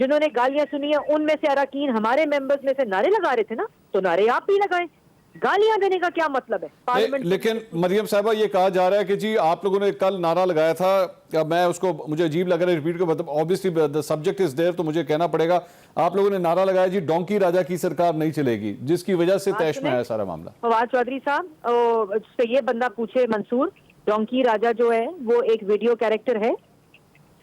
جنہوں نے گالیاں سنی ہیں ان میں سے اراکین ہمارے ممبرز میں سے نعرے لگا رہے تھے نا, تو نعرے آپ بھی لگائیں. گالیاں دینے کا کیا مطلب ہے پارلیمنٹ؟ لیکن مریم صاحبہ یہ کہا جا رہا ہے کہ جی آپ لوگوں نے کل نعرہ لگایا تھا, میں اس کو مجھے عجیب لگ رہا ہے ریپیٹ کو, مطلب obviously the subject is there تو مجھے کہنا پڑے گا. آپ لوگوں نے نعرہ لگایا جی ڈونکی راجہ کی سرکار نہیں چلے گی, جس کی وجہ سے طیش میں آیا سارا معاملہ. فواد چودھری صاحب سے یہ بندہ پوچھے منصور, ڈونکی راجہ جو ہے وہ ایک ویڈیو کیریکٹر ہے.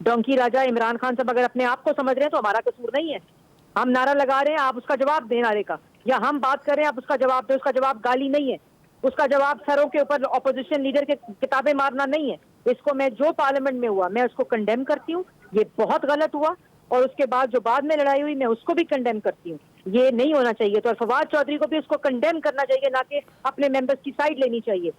ڈونکی راجہ عمران خان صاحب اگر اپنے آپ کو سمجھ رہے ہیں تو ہمارا قصور نہیں ہے. ہم نعرہ لگا رہے ہیں, آپ اس کا جواب دیں نعرے کا, یا ہم بات کر رہے ہیں آپ اس کا جواب دیں. اس کا جواب گالی نہیں ہے, اس کا جواب سروں کے اوپر اپوزیشن لیڈر کے کتابیں مارنا نہیں ہے. اس کو میں جو پارلیمنٹ میں ہوا میں اس کو کنڈیم کرتی ہوں, یہ بہت غلط ہوا. اور اس کے بعد جو بعد میں لڑائی ہوئی میں اس کو بھی کنڈیم کرتی ہوں, یہ نہیں ہونا چاہیے. تو فواد چودھری کو بھی اس کو کنڈیم کرنا چاہیے, نہ کہ اپنے ممبرز کی سائڈ لینی چاہیے.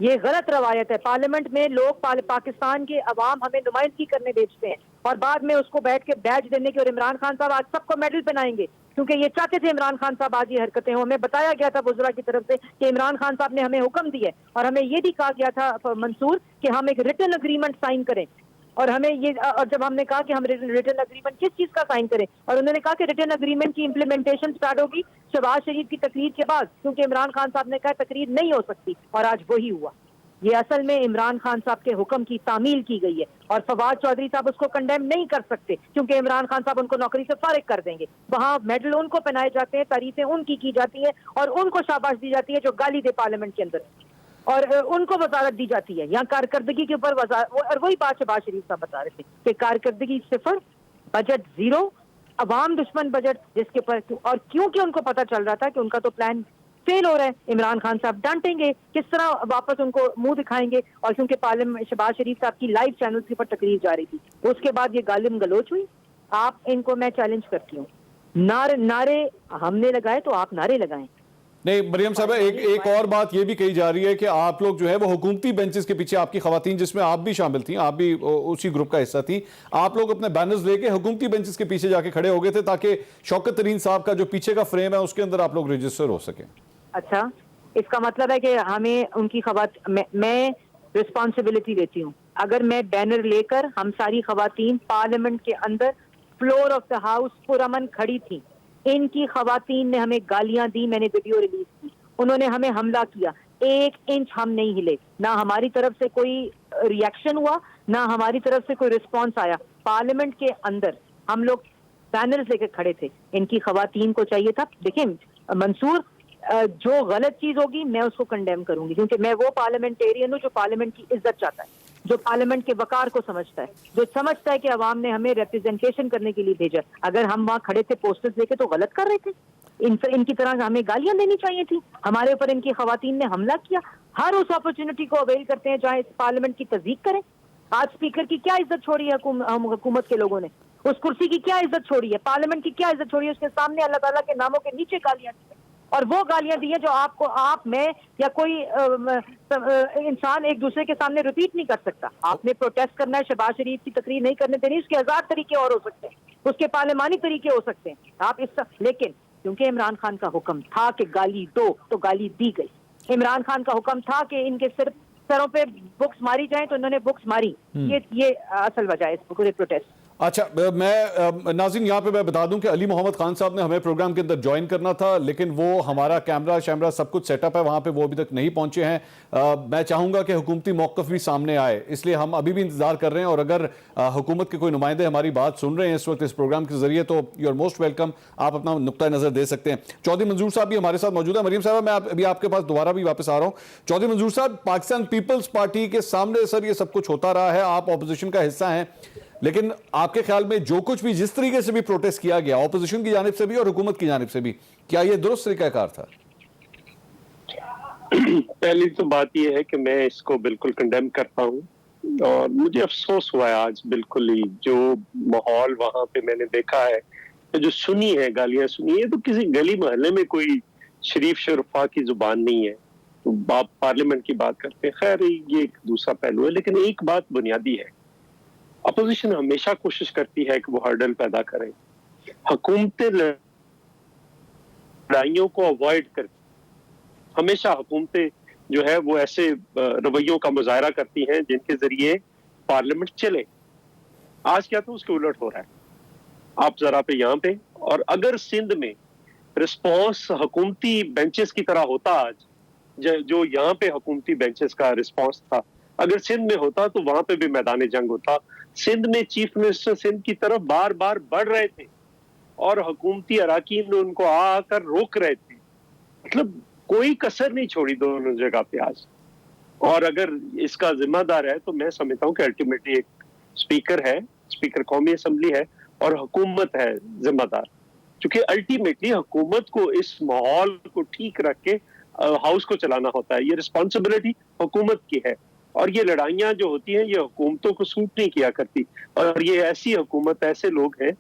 یہ غلط روایت ہے. پارلیمنٹ میں لوگ پاکستان کے عوام ہمیں نمائندگی کرنے بھیجتے ہیں اور بعد میں اس کو بیٹھ کے بیج دینے کے, اور عمران خان صاحب آج سب کو میڈل پہنائیں گے کیونکہ یہ چاہتے تھے عمران خان صاحب آج یہ حرکتیں ہوں. ہمیں بتایا گیا تھا وزراء کی طرف سے کہ عمران خان صاحب نے ہمیں حکم دیا ہے, اور ہمیں یہ بھی کہا گیا تھا منصور کہ ہم ایک ریٹن اگریمنٹ سائن کریں. اور ہمیں یہ, اور جب ہم نے کہا کہ ہم ریٹن اگریمنٹ کس چیز کا سائن کریں, اور انہوں نے کہا کہ ریٹن اگریمنٹ کی امپلیمنٹیشن سٹارٹ ہوگی شہباز شریف کی تقریر کے بعد, کیونکہ عمران خان صاحب نے کہا تقریر نہیں ہو سکتی, اور آج وہی ہوا. یہ اصل میں عمران خان صاحب کے حکم کی تعمیل کی گئی ہے, اور فواد چودھری صاحب اس کو کنڈیم نہیں کر سکتے کیونکہ عمران خان صاحب ان کو نوکری سے فارغ کر دیں گے. وہاں میڈل ان کو پہنائے جاتے ہیں, تعریفیں ان کی جاتی ہیں, اور ان کو شاباش دی جاتی ہے جو گالی دے پارلیمنٹ کے اندر, اور ان کو وزارت دی جاتی ہے. یہاں کارکردگی کے اوپر اور وہی بات شہباز شریف صاحب بتا رہے تھے کہ کارکردگی 0, بجٹ 0, عوام دشمن بجٹ, جس کے اوپر, اور کیونکہ ان کو پتا چل رہا تھا کہ ان کا تو پلان فیل ہو رہا ہے. عمران خان صاحب ڈانٹیں گے, کس طرح واپس ان کو منہ دکھائیں گے, اور کیونکہ پارلیمنٹ شہباز شریف صاحب کی لائیو چینل کے اوپر تقریر جا رہی تھی, اس کے بعد یہ گالم گلوچ ہوئی. آپ ان کو میں چیلنج کرتی ہوں, نعرے ہم نے لگائے تو آپ نعرے لگائیں. نہیں مریم صاحب, ایک اور بات یہ بھی کہی جا رہی ہے کہ آپ لوگ جو ہے وہ حکومتی بینچز کے پیچھے, آپ کی خواتین جس میں آپ بھی شامل تھیں, آپ بھی اسی گروپ کا حصہ تھیں, آپ لوگ اپنے بینرز لے کے حکومتی بینچز کے پیچھے جا کے کھڑے ہو گئے تھے تاکہ شوکت ترین صاحب کا جو پیچھے کا فریم ہے اس کے اندر آپ لوگ رجسٹر ہو سکیں. اچھا, اس کا مطلب ہے کہ ہمیں ان کی میں رسپانسبلٹی لیتی ہوں. اگر میں بینر لے کر, ہم ساری خواتین پارلیمنٹ کے اندر فلور آف دا ہاؤس پرامن کھڑی تھی, ان کی خواتین نے ہمیں گالیاں دی, میں نے ویڈیو ریلیز کی, انہوں نے ہمیں حملہ کیا, 1 انچ ہم نہیں ہلے, نہ ہماری طرف سے کوئی ریئیکشن ہوا, نہ ہماری طرف سے کوئی رسپانس آیا. پارلیمنٹ کے اندر ہم لوگ بینرز لے کے کھڑے تھے. ان کی خواتین کو چاہیے تھا, دیکھیں منصور, جو غلط چیز ہوگی میں اس کو کنڈیم کروں گی, کیونکہ میں وہ پارلیمنٹیرین ہوں جو پارلیمنٹ کی عزت چاہتا ہے, جو پارلیمنٹ کے وقار کو سمجھتا ہے, جو سمجھتا ہے کہ عوام نے ہمیں ریپرزنٹیشن کرنے کے لیے بھیجا. اگر ہم وہاں کھڑے تھے پوسٹرز لے کے تو غلط کر رہے تھے, ان کی طرح ہمیں گالیاں دینی چاہیے تھی. ہمارے اوپر ان کی خواتین نے حملہ کیا. ہر اس اپرچونٹی کو اویل کرتے ہیں جہاں اس پارلیمنٹ کی تزیق کریں. آج اسپیکر کی کیا عزت چھوڑی ہے حکومت کے لوگوں نے, اس کرسی کی کیا عزت چھوڑی ہے, پارلیمنٹ کی کیا عزت چھوڑی ہے, اس کے سامنے اللہ تعالیٰ کے ناموں کے نیچے گالیاں دی, اور وہ گالیاں دی ہیں جو آپ میں یا کوئی انسان ایک دوسرے کے سامنے ریپیٹ نہیں کر سکتا. آپ نے پروٹیسٹ کرنا ہے, شہباز شریف کی تقریر نہیں کرنے دینی, اس کے 1000 طریقے اور ہو سکتے ہیں, اس کے پارلیمانی طریقے ہو سکتے ہیں. آپ لیکن کیونکہ عمران خان کا حکم تھا کہ گالی دو تو گالی دی گئی. عمران خان کا حکم تھا کہ ان کے صرف سروں پہ بکس ماری جائیں تو انہوں نے بکس ماری. یہ اصل وجہ ہے اس پورے پروٹیسٹ. اچھا, میں ناظرین یہاں پہ میں بتا دوں کہ علی محمد خان صاحب نے ہمیں پروگرام کے اندر جوائن کرنا تھا, لیکن وہ ہمارا کیمرہ شیمرہ سب کچھ سیٹ اپ ہے وہاں پہ, وہ ابھی تک نہیں پہنچے ہیں. میں چاہوں گا کہ حکومتی موقف بھی سامنے آئے, اس لیے ہم ابھی بھی انتظار کر رہے ہیں. اور اگر حکومت کے کوئی نمائندے ہماری بات سن رہے ہیں اس وقت اس پروگرام کے ذریعے تو یو آر موسٹ ویلکم, آپ اپنا نقطہ نظر دے سکتے ہیں. چودھری منظور صاحب بھی ہمارے ساتھ موجود ہیں. مریم صاحب, میں ابھی آپ کے پاس دوبارہ بھی واپس آ رہا ہوں. چودھری منظور صاحب, پاکستان پیپلز پارٹی کے سامنے سر یہ سب کچھ ہوتا رہا ہے, آپ اپوزیشن کا حصہ ہیں, لیکن آپ کے خیال میں جو کچھ بھی جس طریقے سے بھی پروٹیسٹ کیا گیا اپوزیشن کی جانب سے بھی اور حکومت کی جانب سے بھی, کیا یہ درست طریقہ کار تھا؟ پہلی تو بات یہ ہے کہ میں اس کو بالکل کنڈیم کرتا ہوں, اور مجھے افسوس ہوا ہے آج بالکل ہی جو ماحول وہاں پہ میں نے دیکھا ہے, جو سنی ہے گالیاں سنی ہے, تو کسی گلی محلے میں کوئی شریف شرفا کی زبان نہیں ہے. آپ پارلیمنٹ کی بات کرتے ہیں, خیر یہ ایک دوسرا پہلو ہے, لیکن ایک بات بنیادی ہے, اپوزیشن ہمیشہ کوشش کرتی ہے کہ وہ ہرڈل پیدا کرے, حکومتیں لڑائیوں کو اوائڈ کرتی, ہمیشہ حکومتیں جو ہے وہ ایسے رویوں کا مظاہرہ کرتی ہیں جن کے ذریعے پارلیمنٹ چلے. آج کیا تو اس کے الٹ ہو رہا ہے. آپ ذرا پہ یہاں پہ، اور اگر سندھ میں رسپانس حکومتی بینچز کی طرح ہوتا آج، جو یہاں پہ حکومتی بینچز کا رسپانس تھا، اگر سندھ میں ہوتا تو وہاں پہ بھی میدان جنگ ہوتا. سندھ میں چیف منسٹر سندھ کی طرف بار بار بڑھ رہے تھے اور حکومتی اراکین ان کو آ کر روک رہے تھے. مطلب کوئی کسر نہیں چھوڑی دونوں جگہ پہ آج. اور اگر اس کا ذمہ دار ہے تو میں سمجھتا ہوں کہ الٹیمیٹلی ایک اسپیکر ہے، اسپیکر قومی اسمبلی ہے، اور حکومت ہے ذمہ دار. کیونکہ الٹیمیٹلی حکومت کو اس ماحول کو ٹھیک رکھ کے ہاؤس کو چلانا ہوتا ہے. یہ رسپانسبلٹی حکومت کی ہے، اور یہ لڑائیاں جو ہوتی ہیں یہ حکومتوں کو سوٹ نہیں کیا کرتی. اور یہ ایسی حکومت، ایسے لوگ ہیں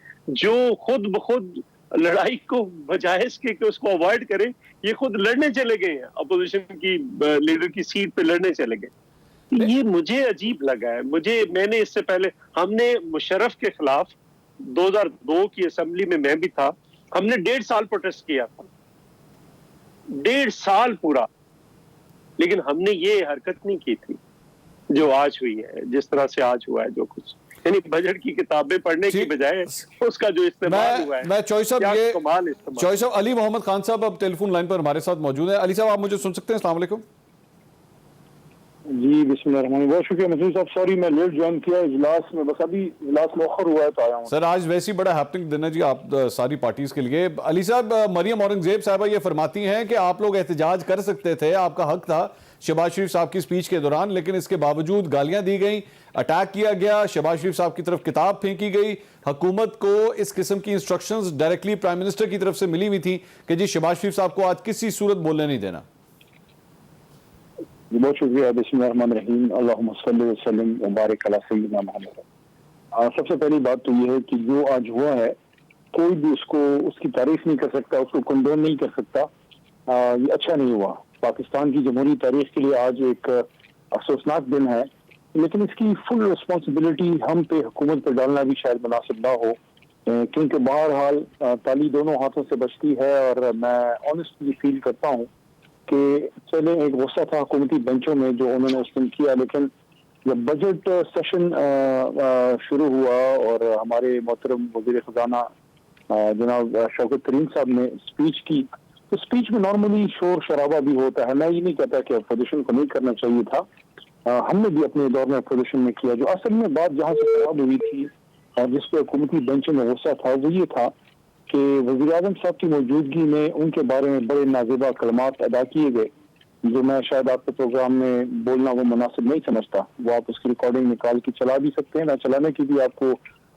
جو خود بخود لڑائی کو بجائے اس کے کہ اس کو اوائڈ کریں، یہ خود لڑنے چلے گئے ہیں، اپوزیشن کی لیڈر کی سیٹ پہ لڑنے چلے گئے. یہ مجھے عجیب لگا ہے. میں نے اس سے پہلے ہم نے مشرف کے خلاف 2002 کی اسمبلی میں بھی تھا، ہم نے 1.5 سال پروٹیسٹ کیا تھا، 1.5 سال پورا، لیکن ہم نے یہ حرکت نہیں کی تھی جو آج ہوئی ہے، جس طرح سے آج ہوا ہے جو کچھ. یعنی بجٹ کی کتابیں پڑھنے کی بجائے اس کا جو استعمال ہوا ہے، میں چوئی صاحب چوئی صاحب علی محمد خان صاحب اب ٹیلی فون لائن پر ہمارے ساتھ موجود ہیں. علی صاحب آپ مجھے سن سکتے ہیں؟ السلام علیکم. جی بسم اللہ الرحمن الرحیم. بہت شکریہ مسعود صاحب، سوری میں لیٹ جوائن کیا اجلاس میں، بس ابھی اجلاس مؤخر ہوا ہے تو آیا ہوں. سر آج ویسی بڑا ہیپننگ دن ہے جی آپ ساری پارٹیز کے لیے. علی صاحب، مریم اورنگزیب صاحبہ یہ فرماتی ہیں کہ آپ لوگ احتجاج کر سکتے تھے، آپ کا حق تھا شہباز شریف صاحب کی سپیچ کے دوران، لیکن اس کے باوجود گالیاں دی گئیں، اٹیک کیا گیا، شہباز شریف صاحب کی طرف کتاب پھینکی گئی. حکومت کو اس قسم کی انسٹرکشنز ڈائریکٹلی پرائم منسٹر کی طرف سے ملی ہوئی تھی کہ جی شہباز شریف صاحب کو آج کسی صورت بولنے نہیں دینا. بہت شکریہ. بسم اللہ الرحمن الرحیم. اللہم صلی وسلم وبارک علی سیدنا محمد. سب سے پہلی بات تو یہ ہے کہ جو آج ہوا ہے کوئی بھی اس کی تعریف نہیں کر سکتا، اس کو کنڈون نہیں کر سکتا. یہ اچھا نہیں ہوا. پاکستان کی جمہوری تاریخ کے لیے آج ایک افسوسناک دن ہے، لیکن اس کی فل رسپانسبلٹی ہم پہ، حکومت پہ ڈالنا بھی شاید مناسب نہ ہو، کیونکہ بہرحال تالی دونوں ہاتھوں سے بچتی ہے. اور میں آنیسٹلی فیل کرتا ہوں کہ چلے ایک غصہ تھا حکومتی بینچوں میں جو انہوں نے اس دن کیا، لیکن جب بجٹ سیشن شروع ہوا اور ہمارے محترم وزیر خزانہ جناب شوکت ترین صاحب نے اسپیچ کی، تو اسپیچ میں نارملی شور شرابہ بھی ہوتا ہے. میں یہ نہیں کہتا کہ اپوزیشن کو نہیں کرنا چاہیے تھا، ہم نے بھی اپنے دور میں اپوزیشن میں کیا. جو اصل میں بات جہاں سے خراب ہوئی تھی اور جس پہ حکومتی بینچوں میں غصہ تھا وہ یہ تھا کہ وزیر اعظم صاحب کی موجودگی میں ان کے بارے میں بڑے نازیبا کلمات ادا کیے گئے، جو میں شاید آپ کے پروگرام میں بولنا وہ مناسب نہیں سمجھتا. وہ آپ اس کی ریکارڈنگ نکال کے چلا بھی سکتے ہیں، میں چلانے کی بھی آپ کو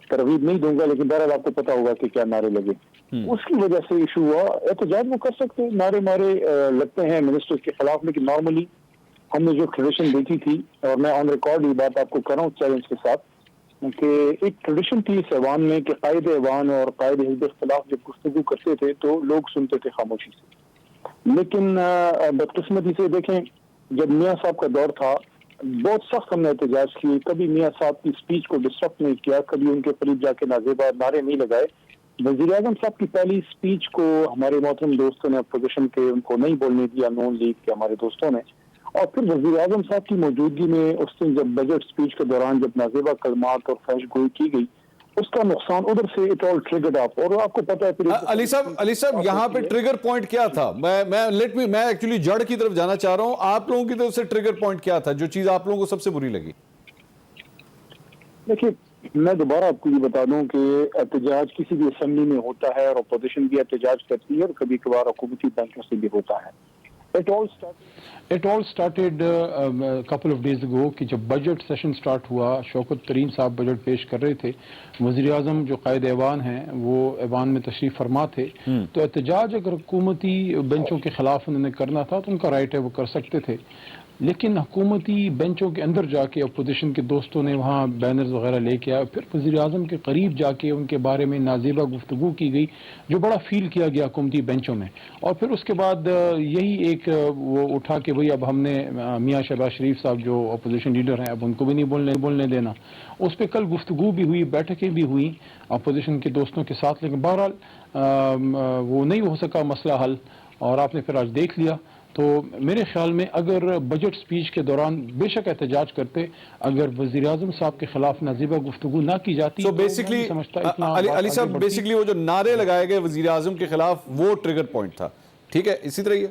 ترغیب نہیں دوں گا، لیکن بہرحال آپ کو پتا ہوگا کہ کیا نعرے لگے. اس کی وجہ سے ایشو ہوا. احتجاج وہ کر سکتے ہیں، نعرے مارے لگتے ہیں منسٹر کے خلاف، لیکن نارملی ہم نے جو ٹریڈیشن دیکھی تھی، اور میں آن ریکارڈ یہ بات آپ کو کر رہا ہوں چیلنج کے ساتھ، کہ ایک ٹریڈیشن تھی اس ایوان میں کہ قائد ایوان اور قائد حزب اختلاف جب گفتگو کرتے تھے تو لوگ سنتے تھے خاموشی سے. لیکن بدقسمتی سے دیکھیں، جب میاں صاحب کا دور تھا بہت سخت ہم نے احتجاج کیے، کبھی میاں صاحب کی اسپیچ کو ڈسٹرب نہیں کیا، کبھی ان کے قریب جا کے نازیبا نعرے نہیں لگائے. وزیر اعظم صاحب کی پہلی اسپیچ کو ہمارے محترم دوستوں نے اپوزیشن کے ان کو نہیں بولنے دیا، نون لیگ کے ہمارے دوستوں نے. اور پھر وزیر اعظم صاحب کی موجودگی میں اس دن جب بجٹ اسپیچ کے دوران جب نازیبا کلمات اور فحش گوئی کی گئی، اس کا نقصان ادھر سے اٹ آل ٹریگرڈ اپ. اور آپ کو پتا ہے پھر علی صاحب یہاں پہ ٹریگر پوائنٹ کیا تھا؟ میں ایکچولی جڑ کی طرف جانا چاہ رہا ہوں. آپ لوگوں کی طرف سے ٹریگر پوائنٹ کیا تھا، جو چیز آپ لوگوں کو سب سے بری لگی؟ دیکھیے، میں دوبارہ آپ کو یہ بتا دوں کہ احتجاج کسی بھی اسمبلی میں ہوتا ہے اور اپوزیشن بھی احتجاج کرتی ہے، اور کبھی کبھار حکومتی بینچوں سے بھی ہوتا ہے. It all started a couple of days ago کہ جب بجٹ سیشن سٹارٹ ہوا، شوکت ترین صاحب بجٹ پیش کر رہے تھے، وزیر اعظم جو قائد ایوان ہیں وہ ایوان میں تشریف فرما تھے. تو احتجاج اگر حکومتی بینچوں کے خلاف انہوں نے کرنا تھا تو ان کا رائٹ ہے، وہ کر سکتے تھے. لیکن حکومتی بینچوں کے اندر جا کے اپوزیشن کے دوستوں نے وہاں بینرز وغیرہ لے کے آئے، پھر وزیر اعظم کے قریب جا کے ان کے بارے میں نازیبا گفتگو کی گئی، جو بڑا فیل کیا گیا حکومتی بینچوں میں. اور پھر اس کے بعد یہی ایک وہ اٹھا کہ بھئی اب ہم نے میاں شہباز شریف صاحب جو اپوزیشن لیڈر ہیں اب ان کو بھی نہیں بولنے دینا. اس پہ کل گفتگو بھی ہوئی، بیٹھکیں بھی ہوئیں اپوزیشن کے دوستوں کے ساتھ، لیکن بہرحال وہ نہیں ہو سکا مسئلہ حل. اور آپ نے پھر آج دیکھ لیا تو میرے خیال میں اگر بجٹ سپیچ کے دوران بے شک احتجاج کرتے، اگر وزیر اعظم صاحب کے خلاف نازیبہ گفتگو نہ کی جاتی سو تو میں بیسکلی نہیں سمجھتا اتنا علی بات آگے صاحب بڑھتی۔ بیسکلی وہ جو نعرے لگائے گئے وزیر اعظم کے خلاف وہ ٹریگر پوائنٹ تھا، ٹھیک ہے، اسی طرح یہ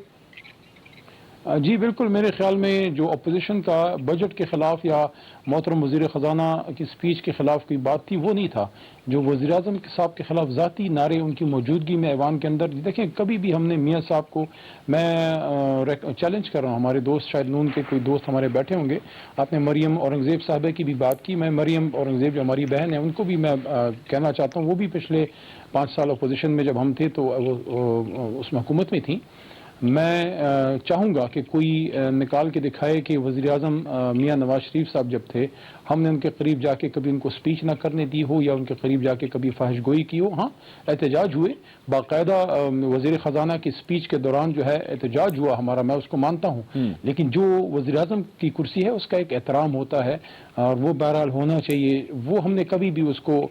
جی بالکل، میرے خیال میں جو اپوزیشن کا بجٹ کے خلاف یا محترم وزیر خزانہ کی سپیچ کے خلاف کوئی بات تھی وہ نہیں تھا، جو وزیر اعظم صاحب کے خلاف ذاتی نعرے ان کی موجودگی میں ایوان کے اندر، دیکھیں کبھی بھی ہم نے میاں صاحب کو، میں چیلنج کر رہا ہوں، ہمارے دوست شاید نون کے کوئی دوست ہمارے بیٹھے ہوں گے، آپ نے مریم اورنگزیب صاحبہ کی بھی بات کی، میں مریم اورنگزیب جو ہماری بہن ہے ان کو بھی میں کہنا چاہتا ہوں، وہ بھی پچھلے 5 سال اپوزیشن میں جب ہم تھے تو اس میں حکومت میں تھیں۔ میں چاہوں گا کہ کوئی نکال کے دکھائے کہ وزیر اعظم میاں نواز شریف صاحب جب تھے ہم نے ان کے قریب جا کے کبھی ان کو سپیچ نہ کرنے دی ہو یا ان کے قریب جا کے کبھی فحش گوئی کی ہو۔ ہاں احتجاج ہوئے، باقاعدہ وزیر خزانہ کی سپیچ کے دوران جو ہے احتجاج ہوا ہمارا، میں اس کو مانتا ہوں، لیکن جو وزیر اعظم کی کرسی ہے اس کا ایک احترام ہوتا ہے اور وہ بہرحال ہونا چاہیے، وہ ہم نے کبھی بھی اس کو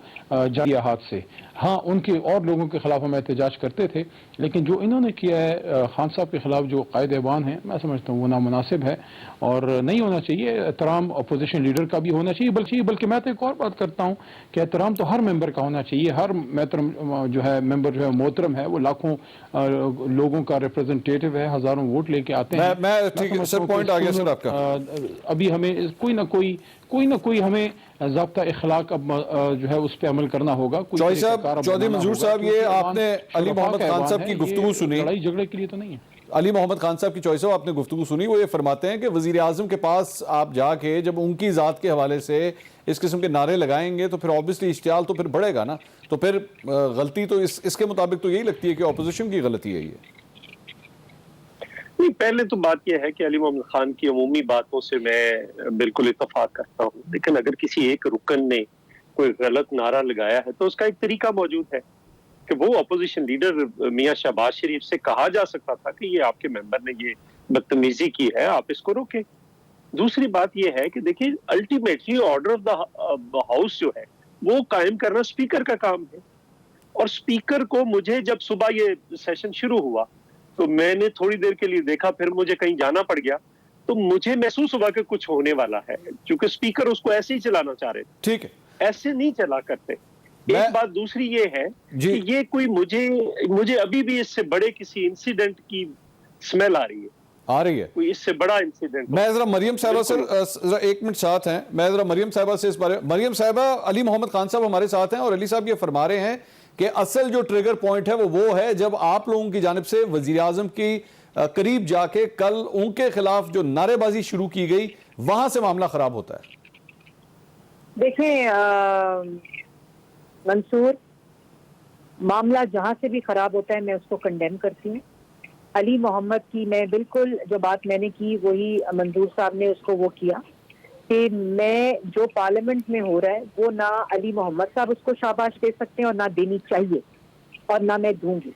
جا ہاتھ سے۔ ہاں ان کے اور لوگوں کے خلاف ہم احتجاج کرتے تھے، لیکن جو انہوں نے کیا ہے خان صاحب کے خلاف جو قائد ایوان ہے، میں سمجھتا ہوں وہ نامناسب ہے اور نہیں ہونا چاہیے۔ احترام اپوزیشن لیڈر کا بھی ہونا چاہیے، بلکہ میں تو ایک اور بات کرتا ہوں کہ احترام تو ہر ممبر کا ہونا چاہیے، ہر محترم جو ہے ممبر جو ہے محترم ہے، وہ لاکھوں لوگوں کا ریپرزنٹیٹو ہے، ہزاروں ووٹ لے کے آتے ہیں۔ میں ٹھیک ہے سر، پوائنٹ آ گیا سر آپ کا۔ ابھی ہمیں کوئی نہ کوئی ہمیں ضابطہ اخلاق اب جو ہے اس پہ عمل کرنا ہوگا۔ چوہدری صاحب، چودھری منظور صاحب، یہ آپ نے علی محمد خان صاحب کی گفتگو سنی، لڑائی جھگڑے کے لیے تو نہیں ہے۔ علی محمد خان صاحب کی چوائس آپ نے گفتگو سنی، وہ یہ فرماتے ہیں کہ وزیر اعظم کے پاس آپ جا کے جب ان کی ذات کے حوالے سے اس قسم کے نعرے لگائیں گے تو پھر آبویسلی اشتعال تو پھر بڑھے گا نا، تو پھر غلطی تو اس کے مطابق تو یہی لگتی ہے کہ اپوزیشن کی غلطی ہے یہ۔ نہیں، پہلے تو بات یہ ہے کہ علی محمد خان کی عمومی باتوں سے میں بالکل اتفاق کرتا ہوں، لیکن اگر کسی ایک رکن نے کوئی غلط نعرہ لگایا ہے تو اس کا ایک طریقہ موجود ہے کہ وہ اپوزیشن لیڈر میاں شہباز شریف سے کہا جا سکتا تھا کہ یہ آپ کے ممبر نے یہ بدتمیزی کی ہے، آپ اس کو روکیں۔ دوسری بات یہ ہے کہ دیکھیں ultimately order of the house جو ہے وہ قائم کرنا اسپیکر کا کام ہے، اور اسپیکر کو مجھے جب صبح یہ سیشن شروع ہوا تو میں نے تھوڑی دیر کے لیے دیکھا، پھر مجھے کہیں جانا پڑ گیا تو مجھے محسوس ہوا کہ کچھ ہونے والا ہے، کیونکہ اسپیکر اس کو ایسے ہی چلانا چاہ رہے تھے۔ ٹھیک ہے، ایسے نہیں چلا کرتے۔ ایک بات دوسری یہ ہے کہ یہ کوئی مجھے ابھی بھی اس سے بڑے کسی انسیڈنٹ کی سمیل آ رہی ہے، کوئی اس سے بڑا انسیڈنٹ۔ میں ذرا مریم صاحبہ سر ایک منٹ ساتھ ہیں، میں ذرا مریم صاحبہ سے اس بارے، مریم صاحبہ، علی محمد خان صاحب ہمارے ساتھ ہیں اور علی صاحب یہ فرما رہے ہیں کہ اصل جو ٹریگر پوائنٹ ہے وہ ہے جب آپ لوگوں کی جانب سے وزیر اعظم کی قریب جا کے کل ان کے خلاف جو نعرے بازی شروع کی گئی وہاں سے معاملہ خراب ہوتا ہے۔ دیکھیں منصور، معاملہ جہاں سے بھی خراب ہوتا ہے میں اس کو کنڈیم کرتی ہوں۔ علی محمد کی میں بالکل جو بات میں نے کی وہی منظور صاحب نے اس کو وہ کیا کہ میں جو پارلیمنٹ میں ہو رہا ہے وہ نہ علی محمد صاحب اس کو شاباش دے سکتے ہیں اور نہ دینی چاہیے اور نہ میں دوں گی۔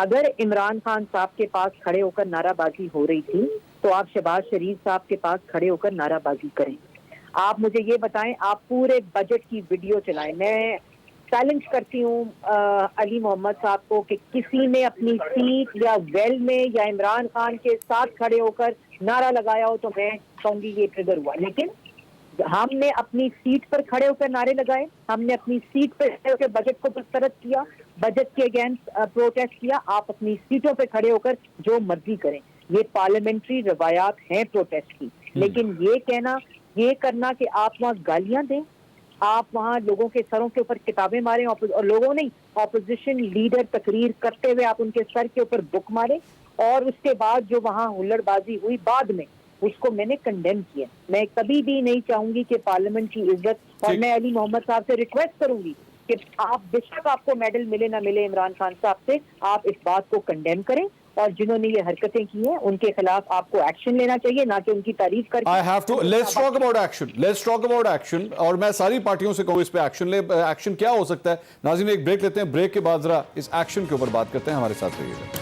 اگر عمران خان صاحب کے پاس کھڑے ہو کر نعرہ بازی ہو رہی تھی تو آپ شہباز شریف صاحب کے پاس کھڑے ہو کر نعرہ بازی کریں۔ آپ مجھے یہ بتائیں، آپ پورے بجٹ کی ویڈیو چلائیں۔ میں چیلنج کرتی ہوں علی محمد صاحب کو کہ کسی نے اپنی سیٹ یا ویل میں یا عمران خان کے ساتھ کھڑے ہو کر نعرہ لگایا ہو تو میں کہوں گی یہ ٹریگر ہوا، لیکن ہم نے اپنی سیٹ پر کھڑے ہو کر نعرے لگائے، ہم نے اپنی سیٹ پہ کھڑے ہو کر بجٹ کو مسترد کیا، بجٹ کے اگینسٹ پروٹیسٹ کیا۔ آپ اپنی سیٹوں پہ کھڑے ہو کر جو مرضی کریں، یہ پارلیمنٹری روایات ہیں پروٹیسٹ کی، لیکن یہ کرنا کہ آپ وہاں گالیاں دیں، آپ وہاں لوگوں کے سروں کے اوپر کتابیں ماریں، اور لوگوں نہیں، اپوزیشن لیڈر تقریر کرتے ہوئے آپ ان کے سر کے اوپر بک مارے، اور اس کے بعد جو وہاں ہلڑ بازی ہوئی بعد میں اس کو میں نے کنڈیم کیا۔ میں کبھی بھی نہیں چاہوں گی کہ پارلیمنٹ کی عزت، اور میں علی محمد صاحب سے ریکویسٹ کروں گی کہ آپ بے شک آپ کو میڈل ملے نہ ملے عمران خان صاحب سے، آپ اس بات کو کنڈیم کریں، اور جنہوں نے یہ حرکتیں کی ہیں ان کے خلاف آپ کو ایکشن لینا چاہیے، نہ کہ ان کی تعریف کر کے۔ لیٹس ٹاک اباؤٹ ایکشن، اور میں ساری پارٹیوں سے کہوں اس پہ ایکشن لے۔ ایکشن کیا ہو سکتا ہے؟ ناظرین ایک بریک لیتے ہیں، بریک کے بعد ذرا اس ایکشن کے اوپر بات کرتے ہیں، ہمارے ساتھ رہیے گا۔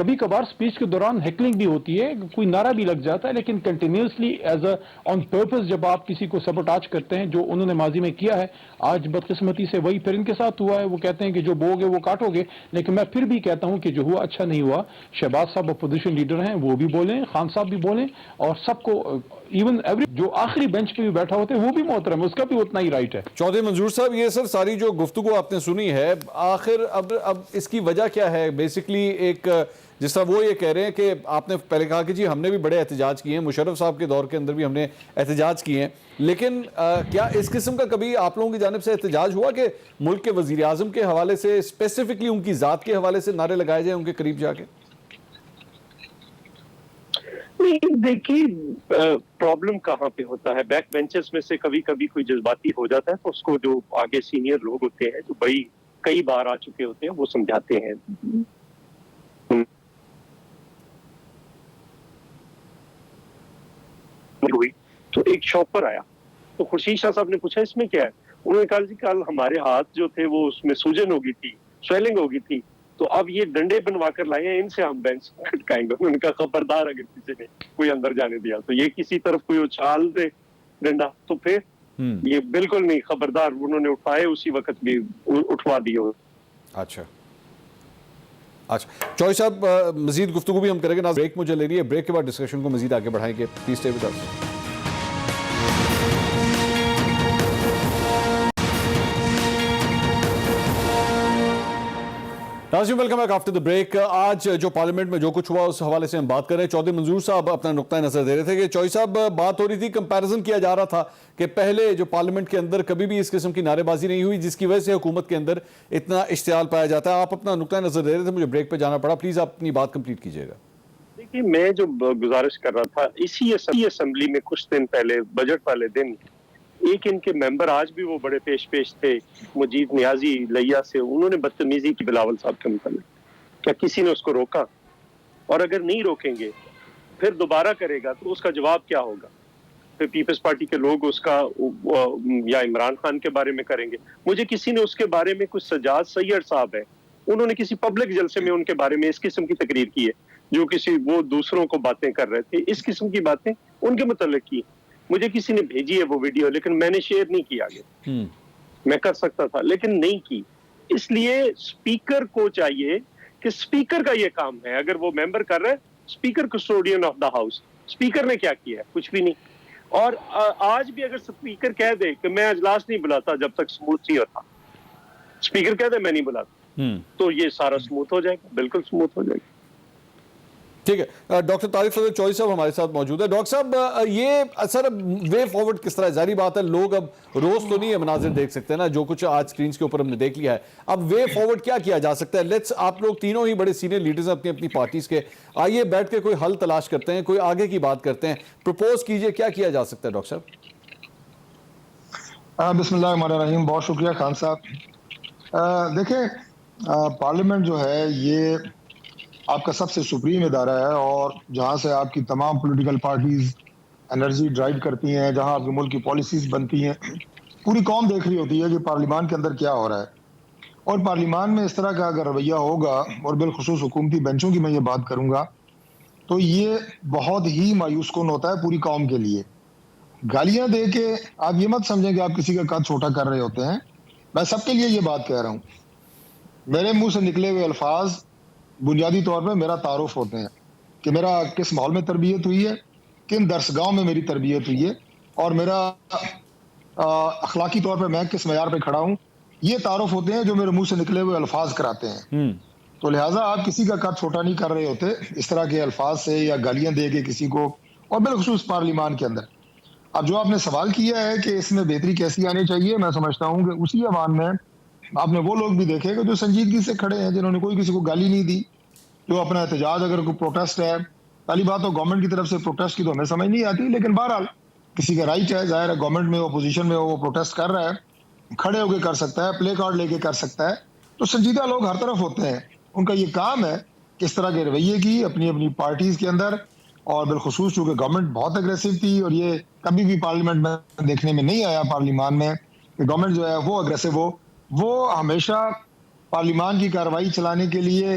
کبھی کبھار اسپیچ کے دوران ہیکلنگ بھی ہوتی ہے, کوئی نعرہ بھی لگ جاتا ہے, لیکن continuously as a on purpose جب آپ کسی کو سبوٹاج کرتے ہیں, جو انہوں نے ماضی میں کیا ہے, آج بدقسمتی سے وہی پھر ان کے ساتھ ہوا ہے. وہ کہتے ہیں کہ جو بو گے وہ کاٹو گے, لیکن میں پھر بھی کہتا ہوں کہ جو ہوا اچھا نہیں ہوا. شہباز صاحب اپوزیشن لیڈر ہیں, وہ بھی بولیں, خان صاحب بھی بولیں, اور سب کو ایون ایوری جو آخری بینچ پہ بھی بیٹھا ہوتے ہیں وہ بھی محترم, اس کا بھی اتنا ہی رائٹ ہے. چودھری منظور صاحب, یہ سر ساری جو گفتگو آپ نے سنی ہے, آخر اب اس کی وجہ کیا ہے؟ بیسکلی ایک جس طرح وہ یہ کہہ رہے ہیں کہ آپ نے پہلے کہا کہ جی ہم نے بھی بڑے احتجاج کیے ہیں, مشرف صاحب کے دور کے اندر بھی ہم نے احتجاج کیے ہیں, لیکن کیا اس قسم کا کبھی آپ لوگوں کی جانب سے احتجاج ہوا کہ ملک کے وزیر اعظم کے حوالے سے, اسپیسیفکلی ان کی ذات کے حوالے سے نعرے لگائے جائیں ان کے قریب جا کے؟ نہیں, دیکھیے پرابلم کہاں پہ ہوتا ہے, بیک بینچز میں سے کبھی کبھی کوئی جذباتی ہو جاتا ہے تو اس کو جو آگے سینئر لوگ ہوتے ہیں, جو بھائی کئی بار آ چکے ہوتے ہیں, وہ سمجھاتے ہیں. تو ایک شاپ پر آیا تو خورشید شاہ صاحب نے پوچھا اس میں کیا ہے؟ انہوں نے کہا جی کل ہمارے ہاتھ جو تھے وہ اس میں سوجن ہوگی تھی, سویلنگ ہوگی تھی, تو اب یہ ڈنڈے بنوا کر لائے ہیں, ان سے ہم بینچ کھٹکائیں گے. انہوں نے کہا خبردار اگر کسی نے کوئی اندر جانے دیا تو یہ کسی طرف کوئی اچھال دے ڈنڈا تو پھر یہ بالکل نہیں, خبردار. انہوں نے اٹھائے اسی وقت بھی اٹھوا دیے. اچھا چوہدری صاحب, مزید گفتگو بھی ہم کریں گے. بریک مجھے لے رہی ہے, بریک کے بعد ڈسکشن کو مزید آگے بڑھائیں گے. Please stay with us. ناظرین welcome back after the break. آج جو پارلیمنٹ میں جو کچھ ہوا اس حوالے سے ہم بات کر رہے ہیں. چودھری منظور صاحب اپنا نقطہ نظر دے رہے تھے کہ چوہدری صاحب بات ہو رہی تھی, کمپیریزن کیا جا رہا تھا کہ پہلے جو پارلیمنٹ کے اندر کبھی بھی اس قسم کی نعرے بازی نہیں ہوئی جس کی وجہ سے حکومت کے اندر اتنا اشتعال پایا جاتا ہے. آپ اپنا نقطہ نظر دے رہے تھے, مجھے بریک پہ جانا پڑا, پلیز آپ اپنی بات کمپلیٹ کیجیے گا. دیکھیے میں جو گزارش کر رہا تھا, اسی اسمبلی میں کچھ دن پہلے بجٹ والے دن ایک ان کے ممبر, آج بھی وہ بڑے پیش تھے, مجید نیازی لیا سے, انہوں نے بدتمیزی کی بلاول صاحب کے متعلق. کیا کسی نے اس کو روکا؟ اور اگر نہیں روکیں گے پھر دوبارہ کرے گا تو اس کا جواب کیا ہوگا؟ پھر پیپلز پارٹی کے لوگ اس کا یا عمران خان کے بارے میں کریں گے. مجھے کسی نے اس کے بارے میں, کچھ سجاد سید صاحب ہے, انہوں نے کسی پبلک جلسے میں ان کے بارے میں اس قسم کی تقریر کی ہے, جو وہ دوسروں کو باتیں کر رہے تھے, اس قسم کی باتیں ان کے متعلق کی. مجھے کسی نے بھیجی ہے وہ ویڈیو, لیکن میں نے شیئر نہیں کی آگے. میں کر سکتا تھا لیکن نہیں کی. اس لیے اسپیکر کو چاہیے کہ اسپیکر کا یہ کام ہے, اگر وہ ممبر کر رہے, speaker custodian of the house. Speaker نے کیا کیا ہے؟ کچھ بھی نہیں. اور آج بھی اگر اسپیکر کہہ دے کہ میں اجلاس نہیں بلاتا جب تک سموتھ نہیں ہوتا, اسپیکر کہہ دے میں نہیں بلاتا, تو یہ سارا سموتھ ہو جائے گا, بالکل سموتھ ہو جائے گا. ٹھیک ہے. ڈاکٹر طارق صدر چوہدری صاحب ہمارے ساتھ موجود ہے. ڈاکٹر صاحب, یہ سر وے فارورڈ کس طرح ہے؟ ظاہری بات ہے لوگ اب روز تو نہیں ہے مناظر دیکھ سکتے نا, جو کچھ آج سکرینز کے اوپر ہم نے دیکھ لیا ہے. اب وے فارورڈ کیا جا سکتا ہے؟ لیٹس, آپ لوگ تینوں ہی بڑے سینئر لیڈرز ہیں اپنی پارٹیز کے, آئیے بیٹھ کے کوئی حل تلاش کرتے ہیں, کوئی آگے کی بات کرتے ہیں, پروپوز کیجئے کیا کیا جا سکتا ہے. ڈاکٹر صاحب بسم اللہ الرحمن الرحیم. بہت شکریہ خان صاحب. دیکھیں پارلیمنٹ جو ہے یہ آپ کا سب سے سپریم ادارہ ہے, اور جہاں سے آپ کی تمام پولیٹیکل پارٹیز انرجی ڈرائیو کرتی ہیں, جہاں آپ کے ملک کی پالیسیز بنتی ہیں, پوری قوم دیکھ رہی ہوتی ہے کہ پارلیمان کے اندر کیا ہو رہا ہے. اور پارلیمان میں اس طرح کا اگر رویہ ہوگا, اور بالخصوص حکومتی بینچوں کی میں یہ بات کروں گا, تو یہ بہت ہی مایوس کن ہوتا ہے پوری قوم کے لیے. گالیاں دے کے آپ یہ مت سمجھیں کہ آپ کسی کا قد چھوٹا کر رہے ہوتے ہیں. میں سب کے لیے یہ بات کہہ رہا ہوں, میرے منہ سے نکلے ہوئے الفاظ بنیادی طور پہ میرا تعارف ہوتے ہیں کہ میرا کس ماحول میں تربیت ہوئی ہے, کن درسگاہوں میں میری تربیت ہوئی ہے, اور میرا اخلاقی طور پہ میں کس معیار پہ کھڑا ہوں. یہ تعارف ہوتے ہیں جو میرے منہ سے نکلے ہوئے الفاظ کراتے ہیں. تو لہٰذا آپ کسی کا قد چھوٹا نہیں کر رہے ہوتے اس طرح کے الفاظ سے یا گالیاں دے کے کسی کو, اور بالخصوص پارلیمان کے اندر. اب جو آپ نے سوال کیا ہے کہ اس میں بہتری کیسی آنی چاہیے, میں سمجھتا ہوں کہ اسی ایوان میں آپ نے وہ لوگ بھی دیکھے کہ جو سنجیدگی سے کھڑے ہیں, جنہوں نے کوئی کسی کو گالی نہیں دی, جو اپنا احتجاج, اگر کوئی پروٹیسٹ ہے, پہلی بات تو گورنمنٹ کی طرف سے پروٹیسٹ کی تو ہمیں سمجھ نہیں آتی, لیکن بہرحال کسی کا رائٹ ہے, ظاہر ہے گورنمنٹ میں اپوزیشن میں وہ پروٹیسٹ کر رہا ہے, کھڑے ہو کے کر سکتا ہے, پلے کارڈ لے کے کر سکتا ہے. تو سنجیدہ لوگ ہر طرف ہوتے ہیں, ان کا یہ کام ہے کس طرح کے رویے کی اپنی اپنی پارٹیز کے اندر, اور بالخصوص چونکہ گورنمنٹ بہت اگریسو تھی, اور یہ کبھی بھی پارلیمنٹ میں دیکھنے میں نہیں آیا پارلیمان میں کہ گورنمنٹ جو ہے وہ اگریسو ہو. وہ ہمیشہ پارلیمان کی کارروائی چلانے کے لیے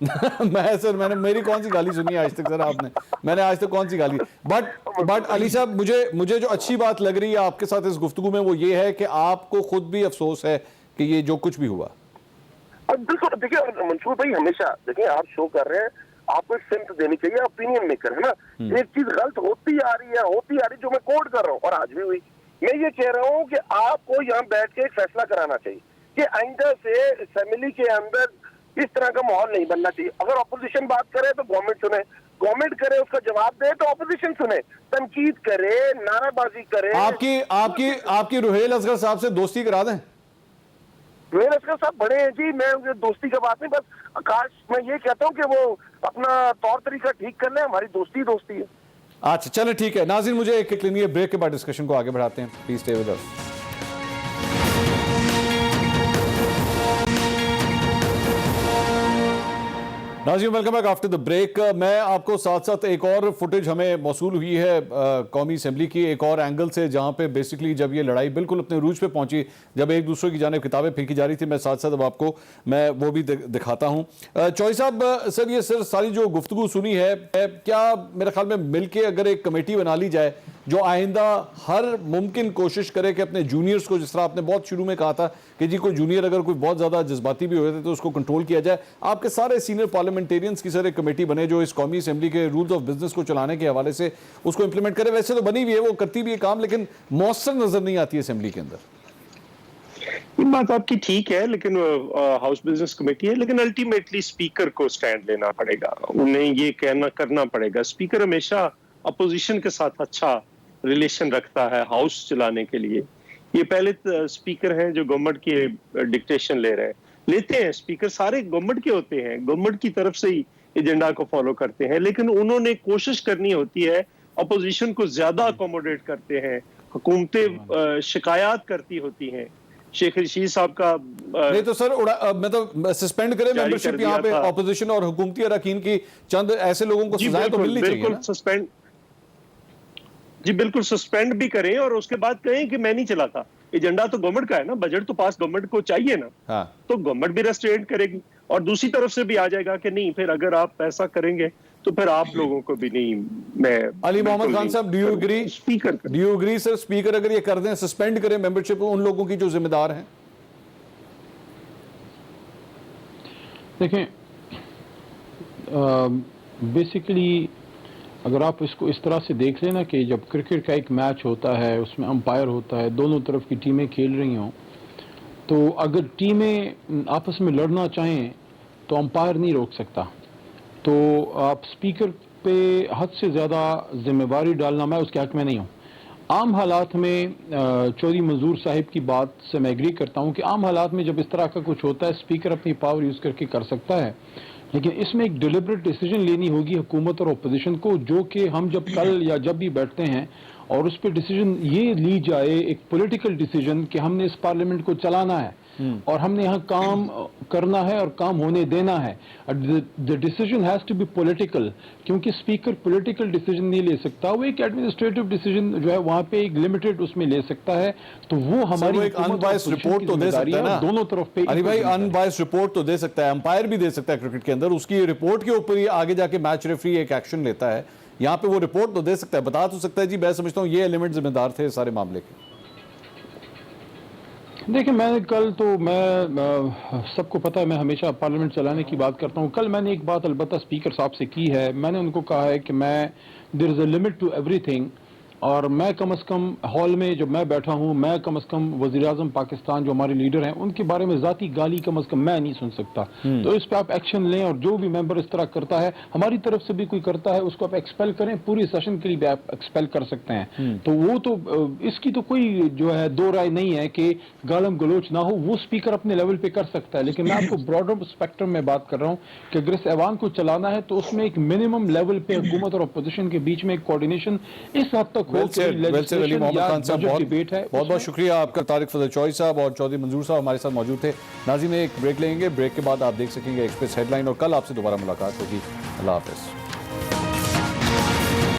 میں سر میری کون سی گالی سنی ہے آج تک سر آپ نے؟ میں نے آج تک کون سی گالی؟ بٹ علی صاحب مجھے جو اچھی بات لگ رہی ہے آپ کے ساتھ اس گفتگو میں وہ یہ ہے کہ آپ کو خود بھی افسوس ہے کہ یہ جو کچھ بھی ہوا. بالکل. دیکھیں منصور بھائی ہمیشہ دیکھیں آپ شو کر رہے ہیں, آپ کو ایک سمت دینی چاہیے اوپینین میکر ہے نا. ایک چیز غلط ہوتی آ رہی ہے جو میں کوڈ کر رہا ہوں اور آج بھی ہوئی. میں یہ کہہ رہا ہوں کہ آپ کو یہاں بیٹھ کے ایک فیصلہ کرانا چاہیے کہ آئندہ سے اسمبلی کے اندر اس طرح کا ماحول نہیں بننا چاہیے. اگر اپوزیشن بات کرے تو گورنمنٹ سنے, گورنمنٹ کرے اس کا جواب دے تو اپوزیشن سنے, تنقید کرے, نعرہ بازی کرے. آپ کی روحیل اصغر صاحب سے دوستی کرا دیں. روحیل اصغر صاحب بڑے ہیں جی, میں دوستی کا بات نہیں, بس کاش میں یہ کہتا ہوں کہ وہ اپنا طور طریقہ ٹھیک کر لیں, ہماری دوستی ہے. اچھا چلے ٹھیک ہے. ناظرین مجھے ایک کلک لینی ہے, بریک کے بعد ڈسکشن کو آگے بڑھاتے ہیں. Please stay with us. ناظرین welcome back after the break. میں آپ کو ساتھ ساتھ ایک اور فوٹیج ہمیں موصول ہوئی ہے قومی اسمبلی کی ایک اور اینگل سے, جہاں پہ بیسکلی جب یہ لڑائی بالکل اپنے عروج پہ پہنچی, جب ایک دوسرے کی جانب کتابیں پھینکی جا رہی تھی, میں ساتھ ساتھ اب آپ کو میں وہ بھی دکھاتا ہوں. چوئی صاحب سر یہ ساری جو گفتگو سنی ہے, کیا میرے خیال میں مل کے اگر ایک کمیٹی بنا لی جائے جو آئندہ ہر ممکن کوشش کرے کہ اپنے جونیئرز کو, جس طرح آپ نے بہت شروع میں کہا تھا کہ جی کوئی جونیئر اگر کوئی بہت زیادہ جذباتی بھی ہوئے تھے تو اس کو کنٹرول کیا جائے, آپ کے سارے سینئر پارلیمنٹیرینز کی سر ایک کمیٹی بنے جو اس قومی اسمبلی کے رولز آف بزنس کو چلانے کے حوالے سے اس کو امپلیمنٹ کرے. ویسے تو بنی ہوئی ہے, وہ کرتی بھی ہے کام, لیکن مؤثر نظر نہیں آتی ہے اسمبلی کے اندر. یہ بات آپ کی ٹھیک ہے, لیکن ہاؤس بزنس کمیٹی ہے, لیکن الٹیمیٹلی اسپیکر کو سٹینڈ لینا پڑے گا, انہیں یہ کرنا پڑے گا. اسپیکر ہمیشہ اپوزیشن کے ساتھ اچھا ریلیشن رکھتا ہے ہاؤس چلانے کے لیے. یہ پہلے اسپیکر ہیں جو گورنمنٹ کی ڈکٹیشن لیتے ہیں. اسپیکر سارے گورنمنٹ کے ہوتے ہیں, گورنمنٹ کی طرف سے ہی ایجنڈا کو فالو کرتے ہیں, لیکن انہوں نے کوشش کرنی ہوتی ہے, اپوزیشن کو زیادہ اکوموڈیٹ کرتے ہیں, حکومتیں شکایات کرتی ہوتی ہیں. شیخ رشید صاحب کا نہیں تو سر مطلب سسپینڈ کرے ممبرشپ یہاں پہ اپوزیشن اور حکومتی اراکین کی, چند ایسے لوگوں کو سزائیں تو ملنی چاہیے نا. جی بالکل سسپینڈ بھی کریں اور اس کے بعد کہیں کہ میں نہیں چلاتا. ایجنڈا تو گورنمنٹ کا ہے نا, بجٹ تو پاس گورنمنٹ کو چاہیے نا, تو گورنمنٹ بھی ریسٹرینٹ کرے گی, اور دوسری طرف سے بھی آ جائے گا کہ نہیں پھر اگر آپ ایسا کریں گے تو پھر آپ لوگوں کو بھی نہیں. میں علی محمد خان صاحب do you agree sir, speaker اگر یہ کر دیں سسپینڈ کریں ممبرشپ ان لوگوں کی جو ذمہ دار ہیں؟ دیکھیں بیسیکلی اگر آپ اس کو اس طرح سے دیکھ لیں نا کہ جب کرکٹ کا ایک میچ ہوتا ہے, اس میں امپائر ہوتا ہے, دونوں طرف کی ٹیمیں کھیل رہی ہوں, تو اگر ٹیمیں آپس میں لڑنا چاہیں تو امپائر نہیں روک سکتا. تو آپ اسپیکر پہ حد سے زیادہ ذمہ داری ڈالنا, میں اس کے حق میں نہیں ہوں. عام حالات میں چودھری منظور صاحب کی بات سے میں ایگری کرتا ہوں کہ عام حالات میں جب اس طرح کا کچھ ہوتا ہے اسپیکر اپنی پاور یوز کر کے کر سکتا ہے, لیکن اس میں ایک ڈیلیبریٹ ڈیسیجن لینی ہوگی حکومت اور اپوزیشن کو, جو کہ ہم جب کل یا جب بھی بیٹھتے ہیں اور اس پہ ڈیسیجن یہ لی جائے, ایک پولیٹیکل ڈیسیجن کہ ہم نے اس پارلیمنٹ کو چلانا ہے اور ہم نے یہاں کام کرنا ہے اور کام ہونے دینا ہے. the decision has to be political, کیونکہ اسپیکر پولیٹیکل ڈیسیجن نہیں لے سکتا, وہ ایک ایڈمنسٹریٹو ڈیسیجن جو ہے وہاں پہ ایک لمیٹڈ اس میں لے سکتا ہے. تو وہ ہماری ایک ان بائس رپورٹ تو دے سکتا ہے نا دونوں طرف پہ. علی بھائی ان بائس رپورٹ تو دے سکتا ہے, امپائر بھی دے سکتا ہے کرکٹ کے اندر, اس کی رپورٹ کے اوپر ہی آگے جا کے میچ ریفری ایک ایکشن لیتا ہے. یہاں پہ وہ رپورٹ تو دے سکتا ہے, بتا تو سکتا ہے جی میں سمجھتا ہوں یہ ایلیمنٹ ذمہ دار تھے سارے معاملے کے. دیکھیں میں کل تو میں سب کو پتہ ہے میں ہمیشہ پارلیمنٹ چلانے کی بات کرتا ہوں. کل میں نے ایک بات البتہ اسپیکر صاحب سے کی ہے, میں نے ان کو کہا ہے کہ میں there is a limit to ایوری تھنگ, اور میں کم از کم ہال میں جب میں بیٹھا ہوں, میں کم از کم وزیر اعظم پاکستان جو ہمارے لیڈر ہیں ان کے بارے میں ذاتی گالی کم از کم میں نہیں سن سکتا. تو اس پہ آپ ایکشن لیں, اور جو بھی ممبر اس طرح کرتا ہے, ہماری طرف سے بھی کوئی کرتا ہے, اس کو آپ ایکسپیل کریں, پوری سیشن کے لیے بھی آپ ایکسپیل کر سکتے ہیں. تو وہ تو اس کی تو کوئی جو ہے دو رائے نہیں ہے کہ گالم گلوچ نہ ہو, وہ اسپیکر اپنے لیول پہ کر سکتا ہے. لیکن میں آپ کو براڈر اسپیکٹرم میں بات کر رہا ہوں کہ اگر اس ایوان کو چلانا ہے تو اس میں ایک منیمم لیول پہ حکومت اور اپوزیشن کے بیچ میں ایک کوارڈینیشن اس حد تک ہو. علی محمد خان صاحب بہت بہت شکریہ آپ کا. طارق فضل چوئی صاحب اور چودھری منظور صاحب ہمارے ساتھ موجود تھے. ناظرین ایک بریک لیں گے, بریک کے بعد آپ دیکھ سکیں گے ایکسپریس ہیڈ لائن, اور کل آپ سے دوبارہ ملاقات ہوگی. اللہ حافظ.